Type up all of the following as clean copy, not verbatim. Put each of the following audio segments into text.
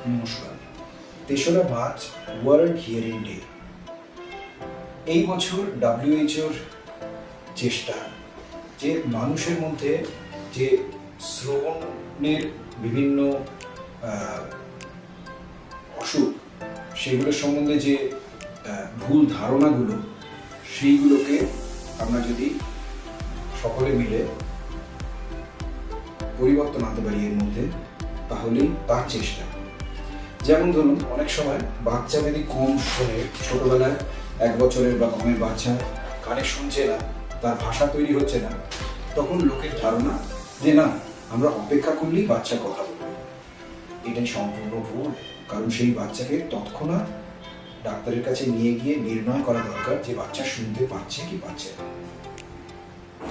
নমস্কার। ৩রা March world hearing day. এই বছর WHO চেষ্টা যে মানুষের মধ্যে যে শ্রবণের বিভিন্ন অসুখ সেগুলোর সম্বন্ধে যে ভুল ধারণাগুলো সেইগুলোকে আমরা যদি সকলে মিলে পরিবর্তন আনতে পারি এর মধ্যে, তাহলেই তার চেষ্টা। যেমন ধরুন, অনেক সময় বাচ্চা যদি কম শোনে, ছোটবেলায় 1 বছরের বা কমের বাচ্চা কানে শুনছে না, তার ভাষা তৈরি হচ্ছে না, তখন লোকের ধারণা যে না, আমরা অপেক্ষা করলেই বাচ্চা কথা বলবে। এটাই সম্পূর্ণ ভুল। কারণ সেই বাচ্চাকে তৎক্ষণাৎ ডাক্তারের কাছে নিয়ে গিয়ে নির্ণয় করা দরকার যে বাচ্চা শুনতে পাচ্ছে কি পাচ্ছে না।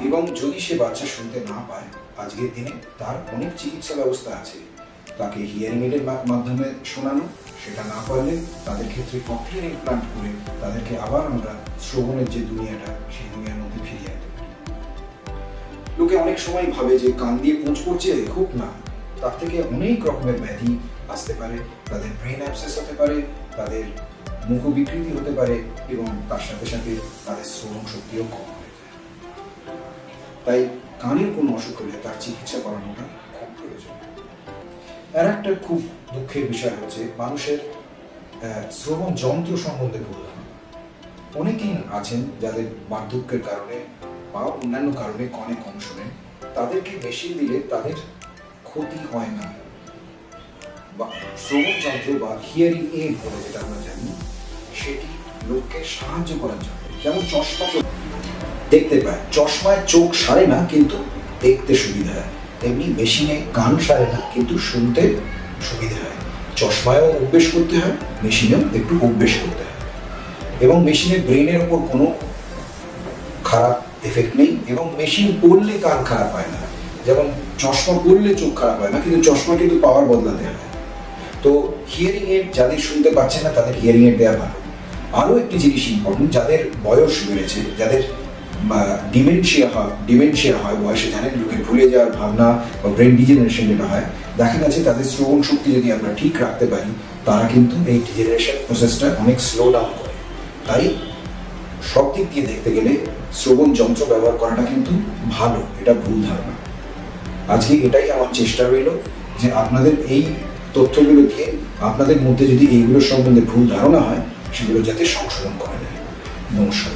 এবং যদি সে বাচ্চা শুনতে না পায়, আজকের দিনে তার অনেক চিকিৎসা ব্যবস্থা আছে। তাকে হিয়ারিং এডের মাধ্যমে শোনানো, সেটা না পারলে তাদের ক্ষেত্রে ককলিয়ার ইমপ্লান্ট করে তাদেরকে আবার আমরা শ্রবণের যে দুনিয়াটা, সেই দুনিয়ার মধ্যে ফিরিয়ে আনতে পারি। লোকে অনেক সময় ভাবে যে কান দিয়ে পুঁজ পড়ছে, খুব না, তার থেকে অনেক রকমের ব্যাধি আসতে পারে। তাদের ব্রেন অ্যাবসেস হতে পারে, তাদের মুখ বিকৃতি হতে পারে, এবং তার সাথে সাথে তাদের শ্রবণ শক্তিও কম হয়ে যায়। তাই কানের কোনো অসুখ হলে তার চিকিৎসা করানোটা খুব প্রয়োজন। আর একটা খুব দুঃখের বিষয় হচ্ছে মানুষের শ্রবণ যন্ত্র সম্বন্ধে ভুল ধারণা। অনেকেই আছেন যাদের বার্ধক্যের কারণে বা অন্যান্য কারণে কানে কম শোনেন, তাদেরকে মেশিন দিলে তাদের ক্ষতি হয় না। বা শ্রবণ যন্ত্র বা হিয়ারিং এড বলে যেটা আমরা জানি, সেটি লোককে সাহায্য করার জন্য। যেমন চশমা দেখতে পায়, চশমায় চোখ সারে না কিন্তু দেখতে সুবিধা হয়, তেমনি মেশিনে কান সারে না কিন্তু শুনতে সুবিধা হয়। চশমায়ও অভ্যেস করতে হয়, মেশিনেও একটু অভ্যেস করতে হয়। এবং মেশিনের ব্রেনের ওপর কোনো খারাপ এফেক্ট নেই, এবং মেশিন পড়লে কান খারাপ হয় না। যেমন চশমা পড়লে চোখ খারাপ হয় না, কিন্তু চশমা কিন্তু পাওয়ার বদলাতে হয়। তো হিয়ারিং এড যাদের শুনতে পাচ্ছে না তাদের হিয়ারিং এড দেওয়া ভালো। আরও একটি জিনিস ইম্পর্টেন্ট, যাদের বয়স বেড়েছে, যাদের ডিমেনশিয়া হয় বয়সে, জানেন, লোকে ভুলে যাওয়ার ভাবনা বা ব্রেন ডিজেনারেশন যেটা হয়, দেখা গেছে তাদের শ্রবণ শক্তি যদি আমরা ঠিক রাখতে পারি, তারা কিন্তু এই ডিজেনারেশন প্রসেসটা অনেক স্লো ডাউন করে। তাই সব দিক দিয়ে দেখতে গেলে শ্রবণ যন্ত্র ব্যবহার করাটা কিন্তু ভালো, এটা ভুল ধারণা। আজকে এটাই আমার চেষ্টা রইল যে আপনাদের এই তথ্যগুলো দিয়ে আপনাদের মধ্যে যদি এইগুলোর সম্বন্ধে ভুল ধারণা হয়, সেগুলো যাতে সংশোধন করা যায়। নমস্কার।